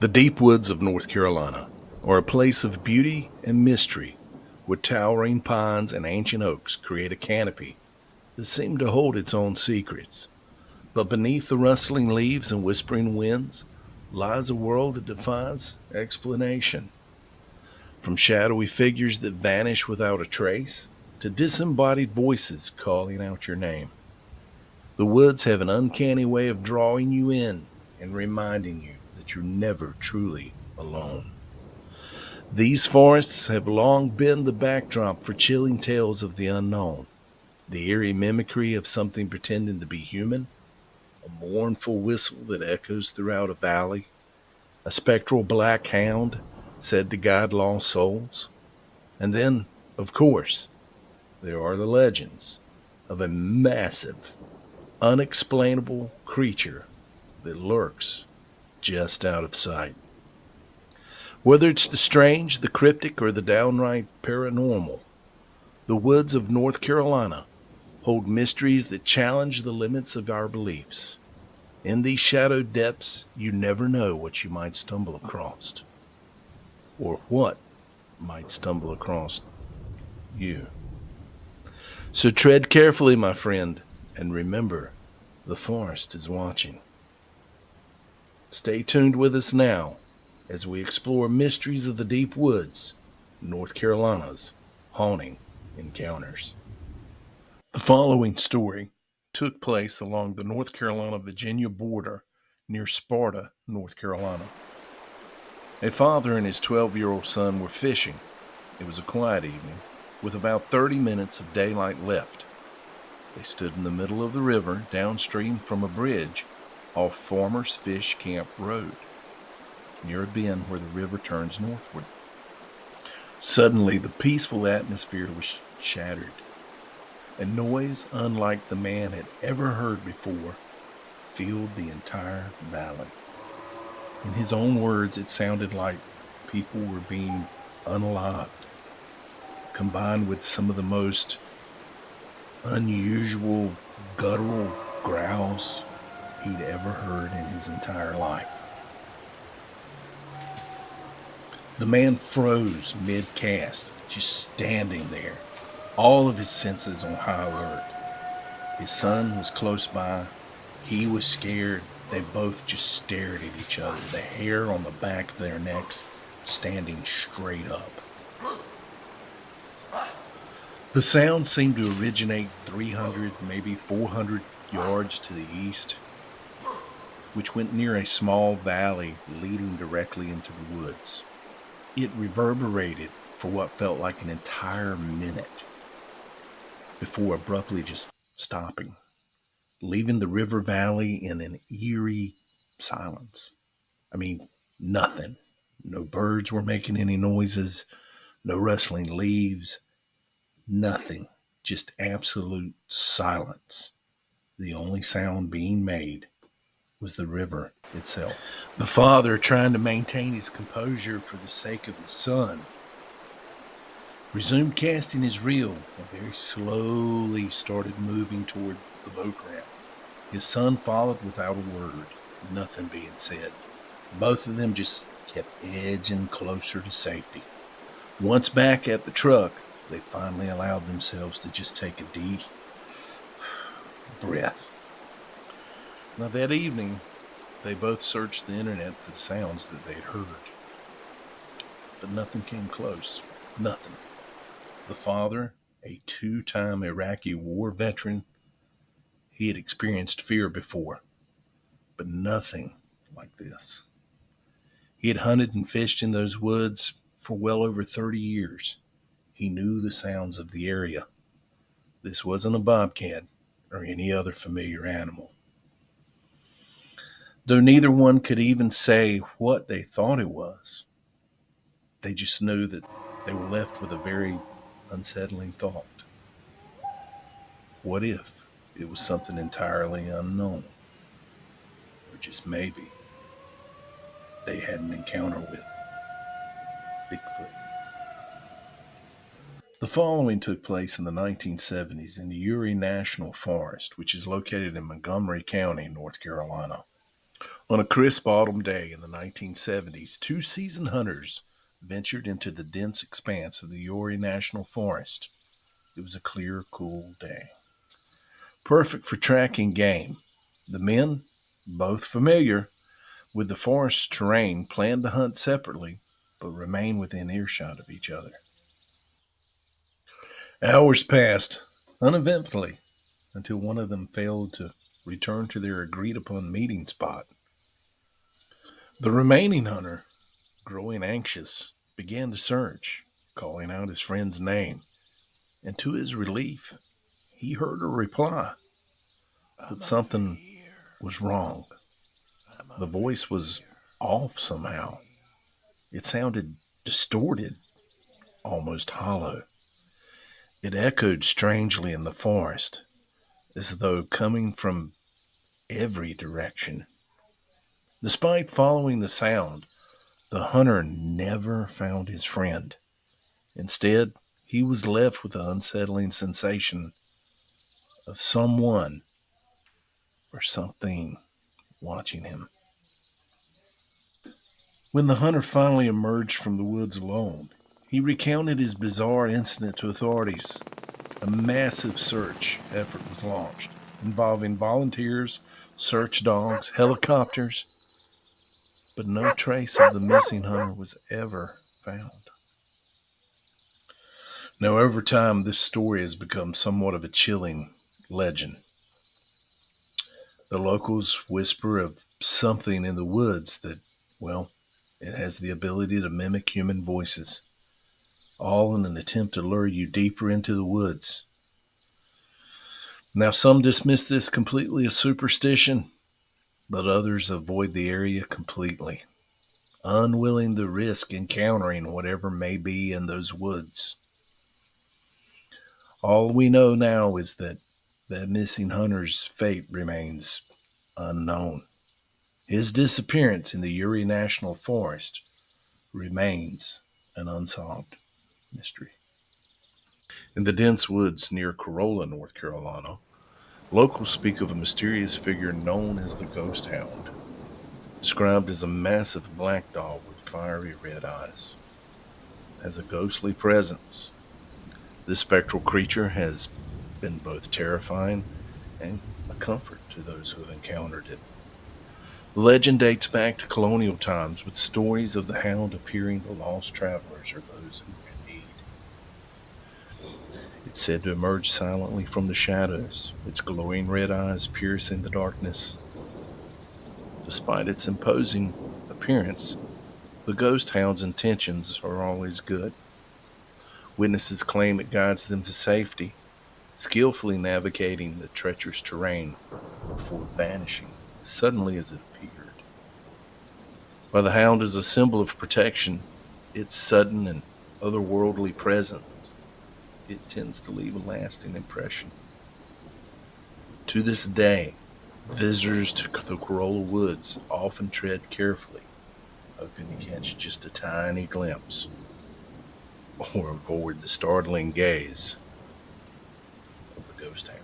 The deep woods of North Carolina are a place of beauty and mystery, where towering pines and ancient oaks create a canopy that seems to hold its own secrets. But beneath the rustling leaves and whispering winds lies a world that defies explanation. From shadowy figures that vanish without a trace to disembodied voices calling out your name. The woods have an uncanny way of drawing you in and reminding you that you're never truly alone. These forests have long been the backdrop for chilling tales of the unknown, the eerie mimicry of something pretending to be human, a mournful whistle that echoes throughout a valley, a spectral black hound said to guide lost souls. And then, of course, there are the legends of a massive, unexplainable creature that lurks just out of sight. Whether it's the strange, the cryptic, or the downright paranormal, the woods of North Carolina hold mysteries that challenge the limits of our beliefs. In these shadowed depths, you never know what you might stumble across, or what might stumble across you. So tread carefully, my friend, and remember, the forest is watching. Stay tuned with us now as we explore mysteries of the deep woods, North Carolina's haunting encounters. The following story took place along the North Carolina-Virginia border near Sparta, North Carolina. A father and his 12-year-old son were fishing. It was a quiet evening, with about 30 minutes of daylight left. They stood in the middle of the river, downstream from a bridge off Farmers Fish Camp Road, near a bend where the river turns northward. Suddenly, the peaceful atmosphere was shattered. A noise unlike the man had ever heard before filled the entire valley. In his own words, it sounded like people were being unlocked, combined with some of the most unusual guttural growls he'd ever heard in his entire life. The man froze mid-cast, just standing there, all of his senses on high alert. His son was close by. He was scared. They both just stared at each other, the hair on the back of their necks standing straight up. The sound seemed to originate 300, maybe 400 yards to the east, which went near a small valley leading directly into the woods. It reverberated for what felt like an entire minute before abruptly just stopping, leaving the river valley in an eerie silence. I mean, nothing. No birds were making any noises, no rustling leaves, nothing. Just absolute silence. The only sound being made was the river itself. The father, trying to maintain his composure for the sake of his son, resumed casting his reel and very slowly started moving toward the boat ramp. His son followed without a word, nothing being said. Both of them just kept edging closer to safety. Once back at the truck, they finally allowed themselves to just take a deep breath. Now that evening, they both searched the internet for the sounds that they'd heard. But nothing came close. Nothing. The father, a two-time Iraqi war veteran, he had experienced fear before, but nothing like this. He had hunted and fished in those woods for well over 30 years. He knew the sounds of the area. This wasn't a bobcat or any other familiar animal. Though neither one could even say what they thought it was, they just knew that they were left with a very unsettling thought. What if it was something entirely unknown? Or just maybe they had an encounter with Bigfoot. The following took place in the 1970s in the Eerie National Forest, which is located in Montgomery County, North Carolina. On a crisp autumn day in the 1970s, two seasoned hunters ventured into the dense expanse of the Eerie National Forest. It was a clear, cool day, perfect for tracking game. The men, both familiar with the forest terrain, planned to hunt separately, but remain within earshot of each other. Hours passed uneventfully until one of them failed to return to their agreed upon meeting spot. The remaining hunter, growing anxious, began to search, calling out his friend's name, and to his relief, he heard a reply. But something was wrong. The voice was off somehow. It sounded distorted, almost hollow. It echoed strangely in the forest, as though coming from every direction. Despite following the sound, the hunter never found his friend. Instead, he was left with the unsettling sensation of someone or something watching him. When the hunter finally emerged from the woods alone, he recounted his bizarre incident to authorities. A massive search effort was launched, involving volunteers, search dogs, helicopters, but no trace of the missing hunter was ever found. Now, over time, this story has become somewhat of a chilling legend. The locals whisper of something in the woods that, well, it has the ability to mimic human voices, all in an attempt to lure you deeper into the woods. Now, some dismiss this completely as superstition, but others avoid the area completely, unwilling to risk encountering whatever may be in those woods. All we know now is that that missing hunter's fate remains unknown. His disappearance in the Eerie National Forest remains an unsolved mystery. In the dense woods near Corolla, North Carolina, locals speak of a mysterious figure known as the ghost hound, described as a massive black dog with fiery red eyes. As a ghostly presence, this spectral creature has been both terrifying and a comfort to those who have encountered it. The legend dates back to colonial times with stories of the hound appearing to lost travelers or those who were in need. It's said to emerge silently from the shadows, its glowing red eyes piercing the darkness. Despite its imposing appearance, the ghost hound's intentions are always good. Witnesses claim it guides them to safety, skillfully navigating the treacherous terrain before vanishing as suddenly as it appeared. While the hound is a symbol of protection, its sudden and otherworldly presence, it tends to leave a lasting impression. To this day, visitors to the Corolla Woods often tread carefully, hoping to catch just a tiny glimpse or avoid the startling gaze of the ghost hound.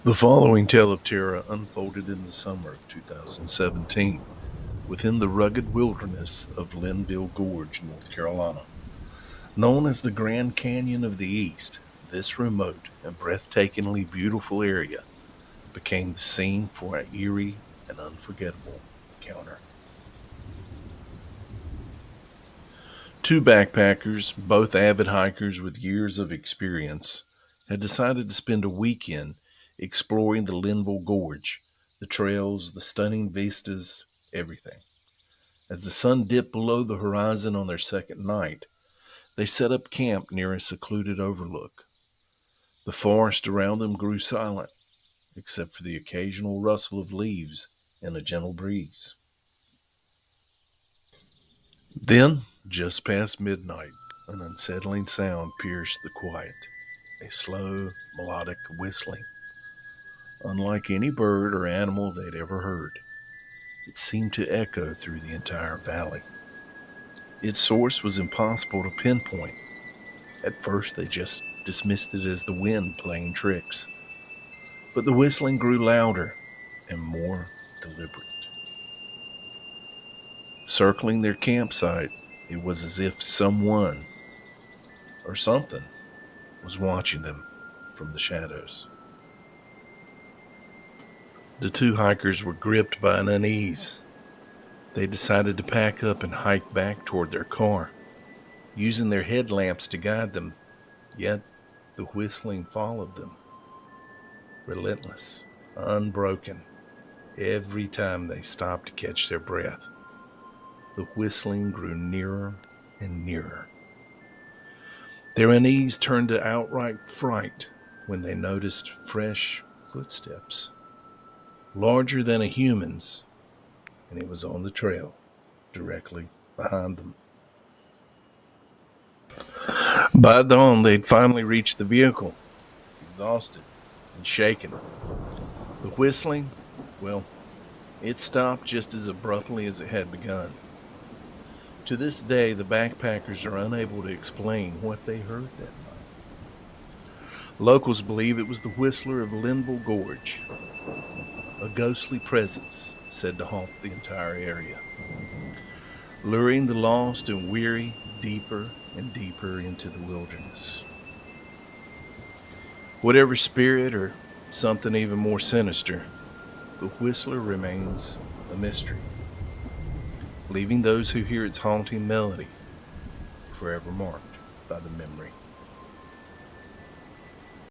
The following tale of terror unfolded in the summer of 2017 within the rugged wilderness of Linville Gorge, North Carolina. Known as the Grand Canyon of the East, this remote and breathtakingly beautiful area became the scene for an eerie and unforgettable encounter. Two backpackers, both avid hikers with years of experience, had decided to spend a weekend exploring the Linville Gorge, the trails, the stunning vistas, everything. As the sun dipped below the horizon on their second night, they set up camp near a secluded overlook. The forest around them grew silent, except for the occasional rustle of leaves and a gentle breeze. Then, just past midnight, an unsettling sound pierced the quiet. A slow, melodic whistling, unlike any bird or animal they'd ever heard. It seemed to echo through the entire valley. Its source was impossible to pinpoint. At first, they just dismissed it as the wind playing tricks. But the whistling grew louder and more deliberate. Circling their campsite, it was as if someone or something was watching them from the shadows. The two hikers were gripped by an unease. They decided to pack up and hike back toward their car, using their headlamps to guide them, yet the whistling followed them, relentless, unbroken, every time they stopped to catch their breath. The whistling grew nearer and nearer. Their unease turned to outright fright when they noticed fresh footsteps, larger than a human's, and it was on the trail directly behind them. By dawn, they'd finally reached the vehicle, exhausted and shaken. The whistling, well, it stopped just as abruptly as it had begun. To this day, the backpackers are unable to explain what they heard that night. Locals believe it was the whistler of Linville Gorge, a ghostly presence said to haunt the entire area, luring the lost and weary deeper and deeper into the wilderness. Whatever spirit or something even more sinister, the whistler remains a mystery, leaving those who hear its haunting melody forever marked by the memory.